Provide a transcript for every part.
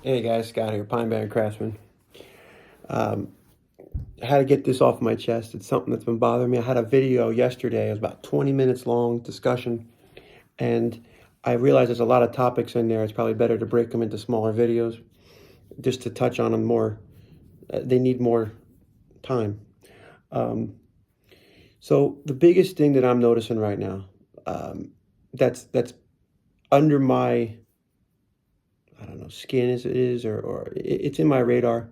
Hey guys, Scott here, Pine Barren Craftsman. Um, I had to get this off my chest. It's something that's been bothering me. I had a video yesterday. It was about 20 minutes long discussion, and I realized there's a lot of topics in there. It's probably better to break them into smaller videos just to touch on them more. They need more time. Um, so the biggest thing that I'm noticing right now, that's under my, I don't know, skin as it is, or it's in my radar.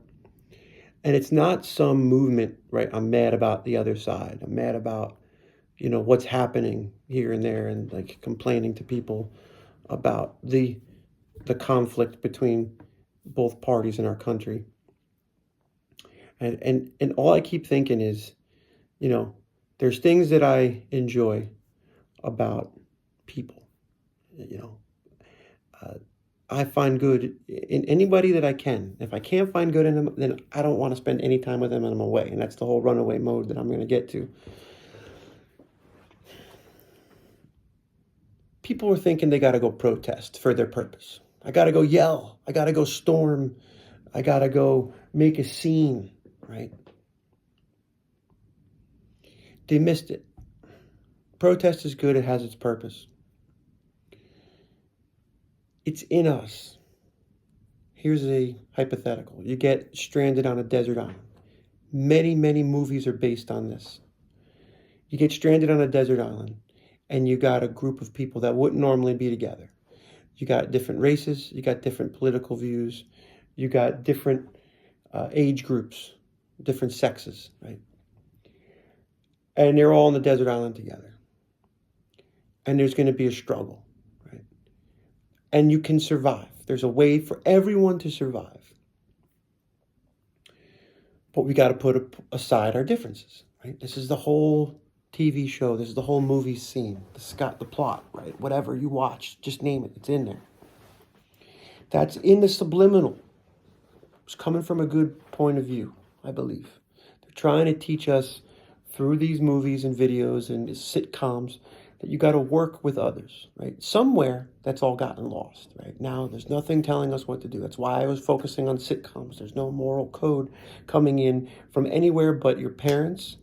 And it's not some movement, right? I'm mad about the other side. I'm mad about, what's happening here and there, and like complaining to people about the conflict between both parties in our country. And all I keep thinking is, you know, there's things that I enjoy about people. You know, uh, I find good in anybody that I can. If I can't find good in them, then I don't want to spend any time with them and I'm away. And that's the whole runaway mode that I'm going to get to. People are thinking they got to go protest for their purpose. I got to go yell. I got to go storm. I got to go make a scene, right? They missed it. Protest is good. It has its purpose. It's in us. Here's a hypothetical. You get stranded on a desert island. Many, many movies are based on this. You get stranded on a desert island and you got a group of people that wouldn't normally be together. You got different races, you got different political views, you got different age groups, different sexes, right? And they're all on the desert island together. And there's going to be a struggle, right? And you can survive. There's a way for everyone to survive. But we got to put aside our differences, right? This is the whole TV show. This is the whole movie scene, the plot, right? Whatever you watch, just name it. It's in there. That's in the subliminal. It's coming from a good point of view, I believe. They're trying to teach us through these movies and videos and sitcoms that you got to work with others, right? Somewhere that's all gotten lost, right? Now there's nothing telling us what to do. That's why I was focusing on sitcoms. There's no moral code coming in from anywhere but your parents,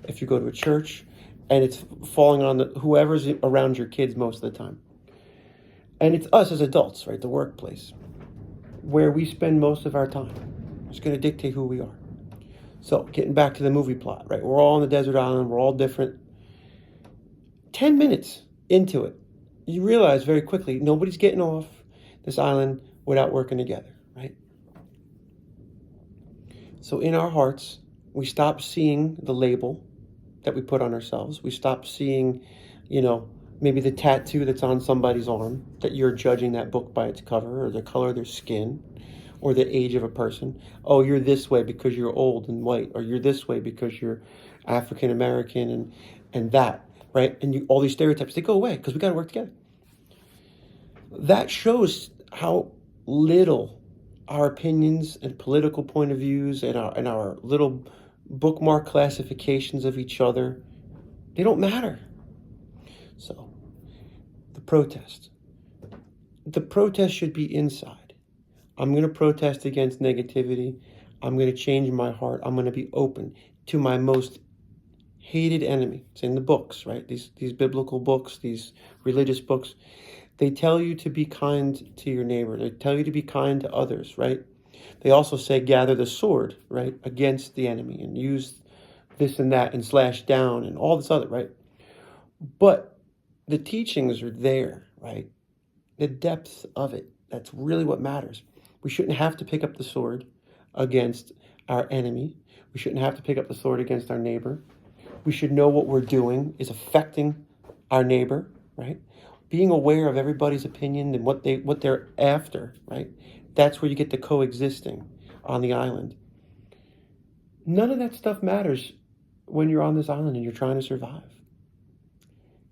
if you go to a church, and it's falling on whoever's around your kids most of the time. And it's us as adults, right? The workplace, where we spend most of our time. It's going to dictate who we are. So getting back to the movie plot, right? We're all on the desert island. We're all different. 10 minutes into it, you realize very quickly nobody's getting off this island without working together, right? So in our hearts, we stop seeing the label that we put on ourselves. We stop seeing, maybe the tattoo that's on somebody's arm, that you're judging that book by its cover or the color of their skin or the age of a person. Oh, you're this way because you're old and white, or you're this way because you're African American and that, right? And all these stereotypes, they go away because we got to work together. That shows how little our opinions and political point of views and our little bookmark classifications of each other, they don't matter. So the protest should be inside. I'm going to protest against negativity. I'm going to change my heart. I'm going to be open to my most hated enemy. It's in the books, right? These biblical books, these religious books, they tell you to be kind to your neighbor. They tell you to be kind to others, right? They also say gather the sword, right, against the enemy and use this and that and slash down and all this other, right? But the teachings are there, right? The depth of it, that's really what matters. We shouldn't have to pick up the sword against our enemy. We shouldn't have to pick up the sword against our neighbor. We should know what we're doing is affecting our neighbor, right? Being aware of everybody's opinion and what they're after, right? That's where you get to coexisting on the island. None of that stuff matters when you're on this island and you're trying to survive.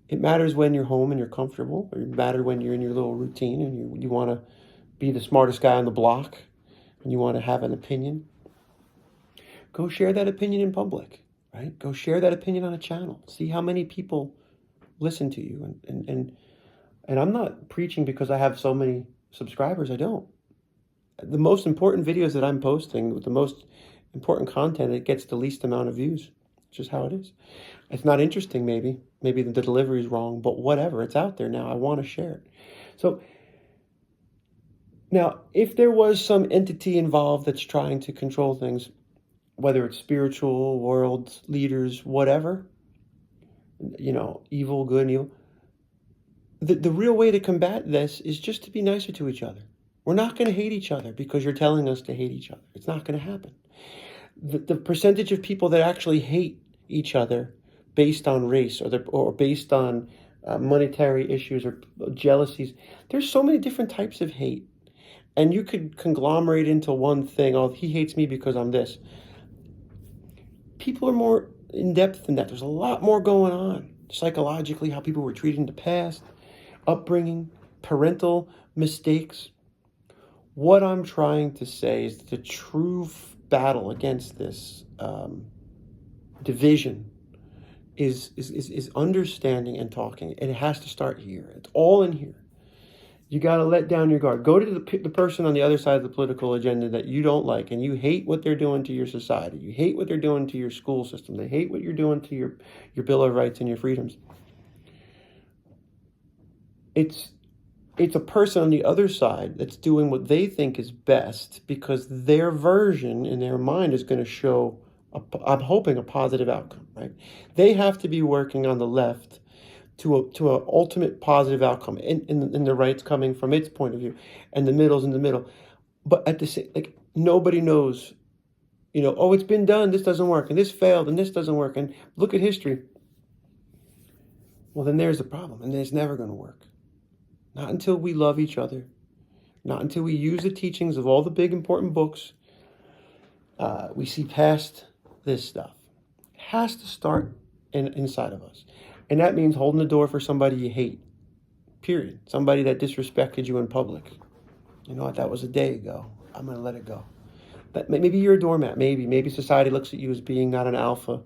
It matters when you're home and you're comfortable, or it matters when you're in your little routine and you want to be the smartest guy on the block and you want to have an opinion. Go share that opinion in public, right? Go share that opinion on a channel. See how many people listen to you. And I'm not preaching because I have so many subscribers. I don't. The most important videos that I'm posting with the most important content, it gets the least amount of views. It's just how it is. It's not interesting, maybe. Maybe the delivery is wrong, but whatever. It's out there now. I want to share it. So now, if there was some entity involved that's trying to control things, whether it's spiritual, world leaders, whatever, evil, good, and evil, the real way to combat this is just to be nicer to each other. We're not going to hate each other because you're telling us to hate each other. It's not going to happen. The percentage of people that actually hate each other based on race or based on monetary issues or jealousies, there's so many different types of hate. And you could conglomerate into one thing. Oh, he hates me because I'm this. People are more in depth than that. There's a lot more going on. Psychologically, how people were treated in the past, upbringing, parental mistakes. What I'm trying to say is the true battle against this division is understanding and talking. And it has to start here. It's all in here. You got to let down your guard. Go to the person on the other side of the political agenda that you don't like, and you hate what they're doing to your society. You hate what they're doing to your school system. They hate what you're doing to your Bill of Rights and your freedoms. It's a person on the other side that's doing what they think is best because their version in their mind is going to show, I'm hoping, a positive outcome, right? They have to be working on the left to an ultimate positive outcome in the right's coming from its point of view, and the middle's in the middle. But at the same, nobody knows, oh, it's been done, this doesn't work, and this failed, and this doesn't work, and look at history. Well, then there's the problem, and it's never going to work. Not until we love each other, not until we use the teachings of all the big important books, we see past this stuff. It has to start inside of us. And that means holding the door for somebody you hate, period. Somebody that disrespected you in public. You know what, that was a day ago. I'm going to let it go. But maybe you're a doormat. Maybe society looks at you as being not an alpha.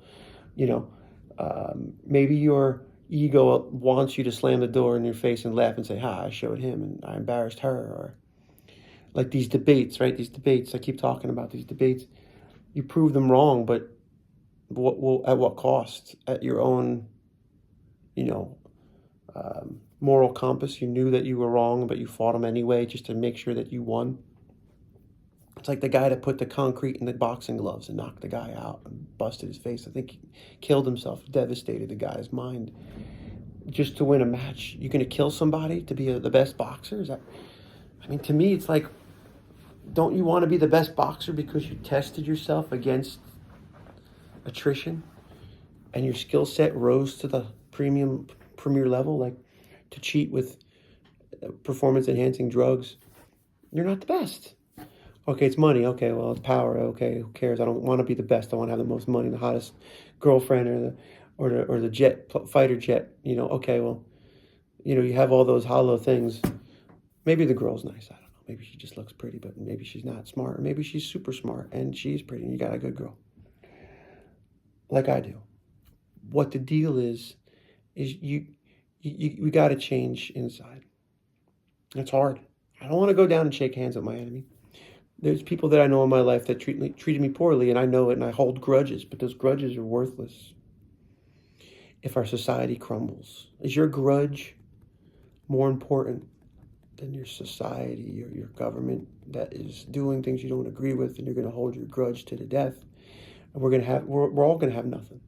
Maybe your ego wants you to slam the door in your face and laugh and say, I showed him and I embarrassed her. Or like these debates, right? These debates, I keep talking about these debates. You prove them wrong, but at what cost? At your own moral compass. You knew that you were wrong, but you fought him anyway just to make sure that you won. It's like the guy that put the concrete in the boxing gloves and knocked the guy out and busted his face. I think he killed himself, devastated the guy's mind just to win a match. You're going to kill somebody to be the best boxer? To me, it's like, don't you want to be the best boxer because you tested yourself against attrition and your skill set rose to the premier level, like to cheat with performance enhancing drugs? You're not the best. Okay, it's money. Okay, well, it's power. Okay, who cares? I don't want to be the best. I want to have the most money, the hottest girlfriend, or the fighter jet. Okay, well, you have all those hollow things. Maybe the girl's nice. I don't know. Maybe she just looks pretty, but maybe she's not smart. Or maybe she's super smart and she's pretty, and you got a good girl, like I do. What the deal is we got to change inside. It's hard. I don't want to go down and shake hands with my enemy. There's people that I know in my life that treated me poorly, and I know it, and I hold grudges, but those grudges are worthless if our society crumbles. Is your grudge more important than your society or your government that is doing things you don't agree with, and you're going to hold your grudge to the death, and we're all going to have nothing?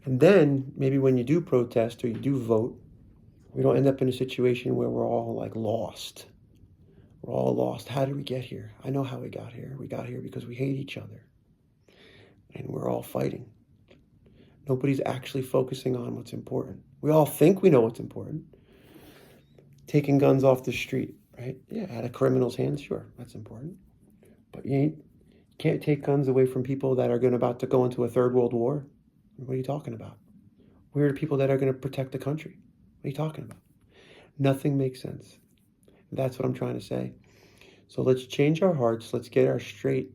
And then maybe when you do protest or you do vote, we don't end up in a situation where we're all lost. We're all lost. How did we get here? I know how we got here. We got here because we hate each other. And we're all fighting. Nobody's actually focusing on what's important. We all think we know what's important. Taking guns off the street, right? Yeah, out of criminals' hands, sure, that's important. But you can't take guns away from people that are about to go into a third world war. What are you talking about? Where are the people that are going to protect the country? What are you talking about? Nothing makes sense. That's what I'm trying to say. So let's change our hearts. Let's get our straight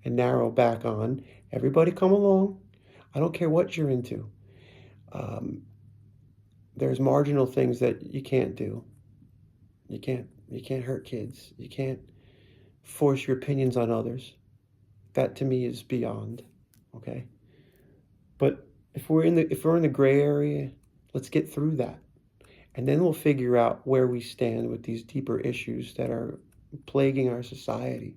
and narrow back on. Everybody come along. I don't care what you're into. There's marginal things that you can't do. You can't. You can't hurt kids. You can't force your opinions on others. That to me is beyond, okay? But if we're in the gray area, let's get through that. And then we'll figure out where we stand with these deeper issues that are plaguing our society.